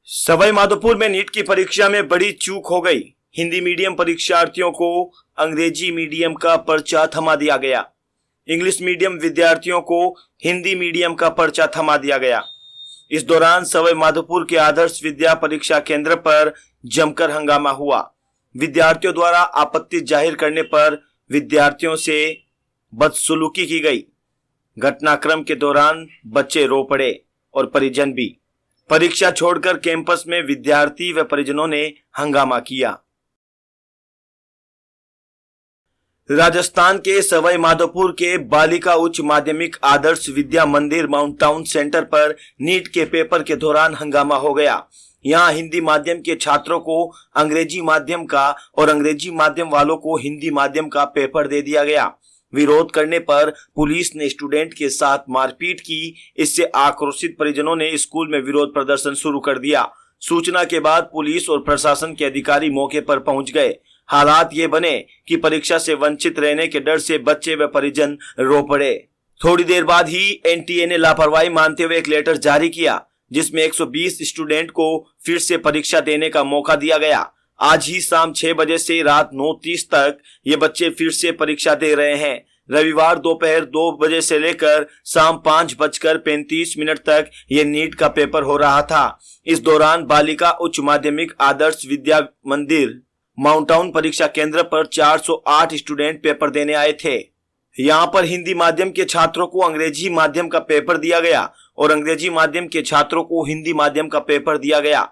सवाई माधोपुर में नीट की परीक्षा में बड़ी चूक हो गई। हिंदी मीडियम परीक्षार्थियों को अंग्रेजी मीडियम का पर्चा थमा दिया गया। इंग्लिश मीडियम विद्यार्थियों को हिंदी मीडियम का पर्चा थमा दिया गया। इस दौरान सवाई माधोपुर के आदर्श विद्या परीक्षा केंद्र पर जमकर हंगामा हुआ। विद्यार्थियों द्वारा आपत्ति जाहिर करने पर विद्यार्थियों से बदसलूकी की गई। घटनाक्रम के दौरान बच्चे रो पड़े और परिजन भी। परीक्षा छोड़कर कैंपस में विद्यार्थी व परिजनों ने हंगामा किया। राजस्थान के सवाई माधोपुर के बालिका उच्च माध्यमिक आदर्श विद्या मंदिर माउंट टाउन सेंटर पर नीट के पेपर के दौरान हंगामा हो गया। यहां हिंदी माध्यम के छात्रों को अंग्रेजी माध्यम का और अंग्रेजी माध्यम वालों को हिंदी माध्यम का पेपर दे दिया गया। विरोध करने पर पुलिस ने स्टूडेंट के साथ मारपीट की। इससे आक्रोशित परिजनों ने स्कूल में विरोध प्रदर्शन शुरू कर दिया। सूचना के बाद पुलिस और प्रशासन के अधिकारी मौके पर पहुंच गए। हालात ये बने कि परीक्षा से वंचित रहने के डर से बच्चे व परिजन रो पड़े। थोड़ी देर बाद ही एनटीए ने लापरवाही मानते हुए एक लेटर जारी किया, जिसमें 120 स्टूडेंट को फिर से परीक्षा देने का मौका दिया गया। आज ही शाम 6 बजे से रात 9:30 तक ये बच्चे फिर से परीक्षा दे रहे हैं। रविवार दोपहर 2 बजे से लेकर शाम 5:35 तक ये नीट का पेपर हो रहा था। इस दौरान बालिका उच्च माध्यमिक आदर्श विद्या मंदिर माउंट टाउन परीक्षा केंद्र पर 408 स्टूडेंट पेपर देने आए थे। यहाँ पर हिंदी माध्यम के छात्रों को अंग्रेजी माध्यम का पेपर दिया गया और अंग्रेजी माध्यम के छात्रों को हिंदी माध्यम का पेपर दिया गया।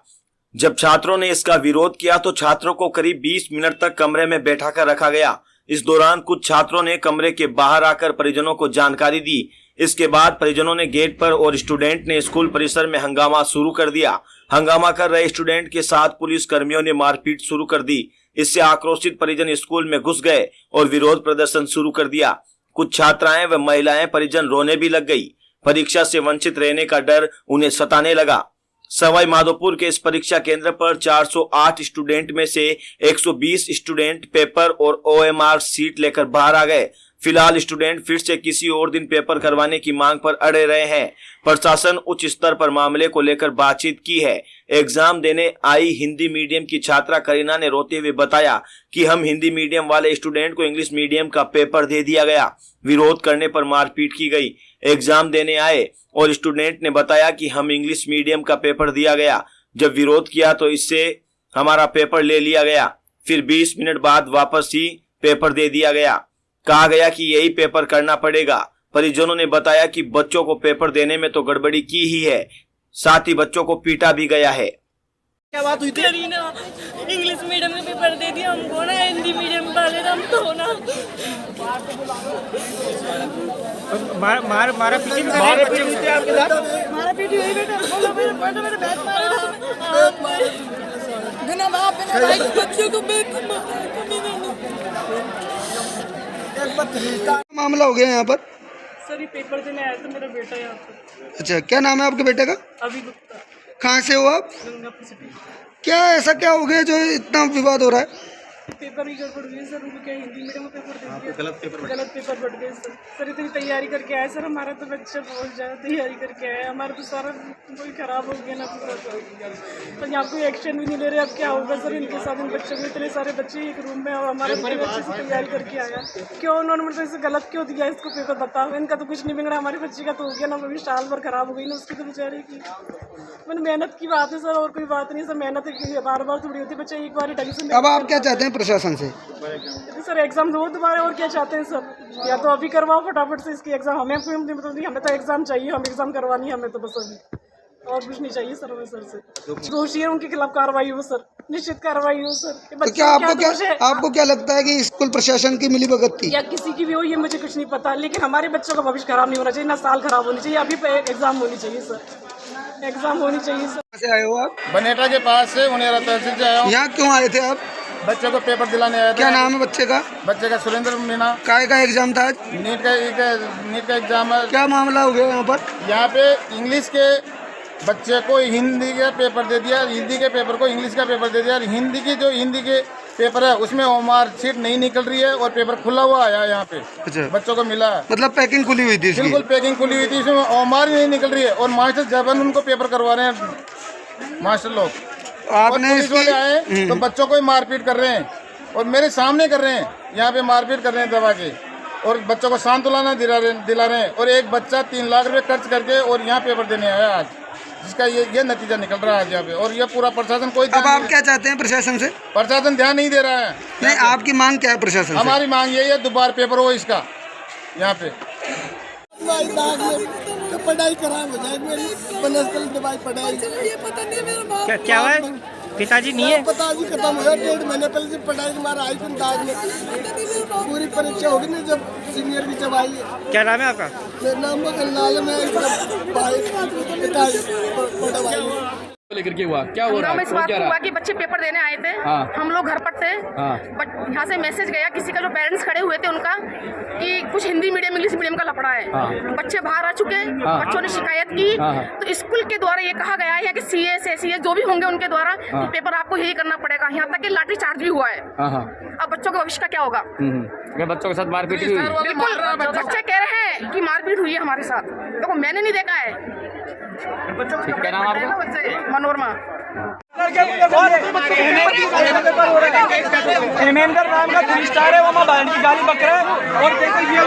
जब छात्रों ने इसका विरोध किया तो छात्रों को करीब 20 मिनट तक कमरे में बैठा कर रखा गया। इस दौरान कुछ छात्रों ने कमरे के बाहर आकर परिजनों को जानकारी दी। इसके बाद परिजनों ने गेट पर और स्टूडेंट ने स्कूल परिसर में हंगामा शुरू कर दिया। हंगामा कर रहे स्टूडेंट के साथ पुलिस कर्मियों ने मारपीट शुरू कर दी। इससे आक्रोशित परिजन स्कूल में घुस गए और विरोध प्रदर्शन शुरू कर दिया। कुछ छात्राएं व महिलाएं परिजन रोने भी लग गई। परीक्षा से वंचित रहने का डर उन्हें सताने लगा। सवाई माधोपुर के इस परीक्षा केंद्र पर 408 स्टूडेंट में से 120 स्टूडेंट पेपर और OMR सीट लेकर बाहर आ गए। फिलहाल स्टूडेंट फिर से किसी और दिन पेपर करवाने की मांग पर अड़े रहे हैं। प्रशासन उच्च स्तर पर मामले को लेकर बातचीत की है। एग्जाम देने आई हिंदी मीडियम की छात्रा करीना ने रोते हुए बताया कि हम हिंदी मीडियम वाले स्टूडेंट को इंग्लिश मीडियम का पेपर दे दिया गया। विरोध करने पर मारपीट की गई। एग्जाम देने आए और स्टूडेंट ने बताया कि हम इंग्लिश मीडियम का पेपर दिया गया। जब विरोध किया तो इससे हमारा पेपर ले लिया गया। फिर 20 मिनट बाद वापस ही पेपर दे दिया गया। कहा गया कि यही पेपर करना पड़ेगा। परिजनों ने बताया कि बच्चों को पेपर देने में तो गड़बड़ी की ही है, साथ ही बच्चों को पीटा भी गया है। क्या बात हुई थी? इंग्लिश मीडियम में पेपर दे दिया हमको ना, हिंदी मीडियम वाले हम तो ना मारा पीटी भी हुई थी आपके साथ? मारा पीटी हुई बेटा, बोलो मेरे बैट मारा बिना बाप बिना भाई बच्चों को मामला हो गया यहाँ पर? सर ये पेपर देने आया था मेरा बेटा यहाँ पर। अच्छा, क्या नाम है आपके बेटे का? अभी गुप्ता। कहाँ से हो आप? गंगापुर सिटी। क्या ऐसा क्या हो गया जो इतना विवाद हो रहा है? पेपर ही गड़बड़ हुई सर, उनको क्या हिंदी मीडियम में पेपर दे दिया, गलत पेपर बढ़ गए सर। सर इतनी तैयारी करके आए सर, हमारा तो बच्चा बहुत ज़्यादा तैयारी करके आया, हमारा तो सारा कोई खराब हो गया ना पूरा। तो यहाँ कोई एक्शन भी नहीं ले रहे। अब क्या होगा सर इनके साथ? इन बच्चों में इतने सारे बच्चे एक रूम में और हमारे बच्चे अच्छे से तैयारी करके आया, क्यों उन्होंने मतलब इसे गलत क्यों दिया इसको पेपर? बताओ, इनका तो कुछ नहीं बिगड़ा, हमारे बच्चे का तो हो गया ना, अभी साल भर खराब हो गई ना उसकी तो बेचारे की। मैंने मेहनत की बात है सर, और कोई बात नहीं सर। मेहनत बार बार थोड़ी होती है, बच्चा एक बार ढंग से। अब आप क्या चाहते हैं प्रशासन से? सर एग्जाम दो दोबारा, और क्या चाहते हैं सर? या तो अभी करवाओ फटाफट से इसकी एग्जाम। हमें तो एग्जाम चाहिए, हम एग्जाम करवानी है हमें तो बस अभी, और कुछ नहीं चाहिए सर हमें। सर से दोषी है उनके खिलाफ कार्रवाई हो सर, निश्चित कार्रवाई हो सर। तो क्या आपको क्या लगता है कि स्कूल प्रशासन की मिलीभगत थी या किसी की भी हो, ये मुझे कुछ नहीं पता, लेकिन हमारे बच्चों का भविष्य खराब नहीं होना चाहिए, ना साल खराब होनी चाहिए। अभी एग्जाम होनी चाहिए सर, एग्जाम होनी चाहिए सर। कहाँ से आए हो आप? बनेटा के पास से उन्हें तहसील से आया हूँ। यहाँ क्यों आए थे आप? बच्चे को पेपर दिलाने आया था। क्या नाम है बच्चे का? बच्चे का सुरेंद्र मीना। काय का एग्जाम था आज? नीट का एग्जाम है। क्या मामला हो गया यहाँ पर? यहाँ पे इंग्लिश के बच्चे को हिंदी का पेपर दे दिया, हिंदी के पेपर को इंग्लिश का पेपर दे दिया। हिंदी के पेपर है उसमें OMR सीट नहीं निकल रही है और पेपर खुला हुआ आया यहाँ पे। अच्छा, बच्चों को मिला है। मतलब पैकिंग खुली हुई थी इसकी? बिल्कुल पैकिंग खुली हुई थी, इसमें OMR नहीं निकल रही है और मास्टर जबरन उनको पेपर करवा रहे हैं। मास्टर लोग। आपने पुलिस वाले आए तो बच्चों को ही मारपीट कर रहे हैं और मेरे सामने कर रहे हैं, यहाँ पे मारपीट कर रहे हैं दबा के और बच्चों को सांत्वना दिला रहे हैं। और एक बच्चा 3 लाख रुपए खर्च करके और यहाँ पेपर देने आया आज, जिसका ये नतीजा निकल रहा है आज यहाँ पे। और ये पूरा प्रशासन कोई अब आप क्या चाहते हैं प्रशासन से? प्रशासन ध्यान नहीं दे रहा है। नहीं, आपकी मांग क्या है प्रशासन से? हमारी मांग यही है दोबारा पेपर हो इसका यहाँ पे। तो पढ़ाई खराब हो जाएगी मेरी, दवाई पढ़ाई क्या हुआ है? पिताजी नहीं है? पिताजी खत्म हुआ 1.5 महीने पहले से पढ़ाई हमारा आई थी दाग में पूरी परीक्षा होगी ना जब सीनियर की जब आई। क्या नाम है आपका? मेरा नाम नालम है। लेकर के हुआ क्या हो रहा है? इस बात को हुआ कि बच्चे पेपर देने आए थे। हम लोग घर पर थे। बट यहाँ से मैसेज गया किसी का जो पेरेंट्स खड़े हुए थे उनका कि कुछ हिंदी मीडियम इंग्लिश मीडियम का लफड़ा है। बच्चे बाहर आ चुके, बच्चों ने शिकायत की तो स्कूल के द्वारा ये कहा गया है कि CA जो भी होंगे उनके द्वारा कि पेपर आपको यही करना पड़ेगा। यहाँ तक कि लाठी चार्ज भी हुआ है। अब बच्चों के भविष्य का क्या होगा? बच्चों के साथ मारपीट हुई? बिल्कुल, बच्चे कह रहे हैं कि मारपीट हुई है हमारे साथ। देखो मैंने नहीं देखा है। क्या नाम आपका? मनोरमा। हेमेंद्र नाम का 3 स्टार है, वो माँ बहन की गाली बक रहा है। और देखो ये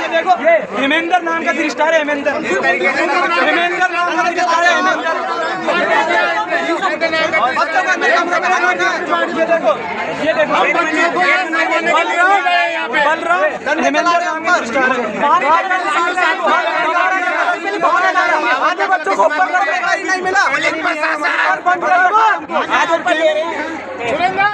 देखो हेमेंद्र नाम का 3 स्टार है। हेमेंद्र नाम का 3 स्टार है। ये देखो बलराम हेमेंद्र नाम का 3 स्टार है। आधे बच्चों को नहीं मिला।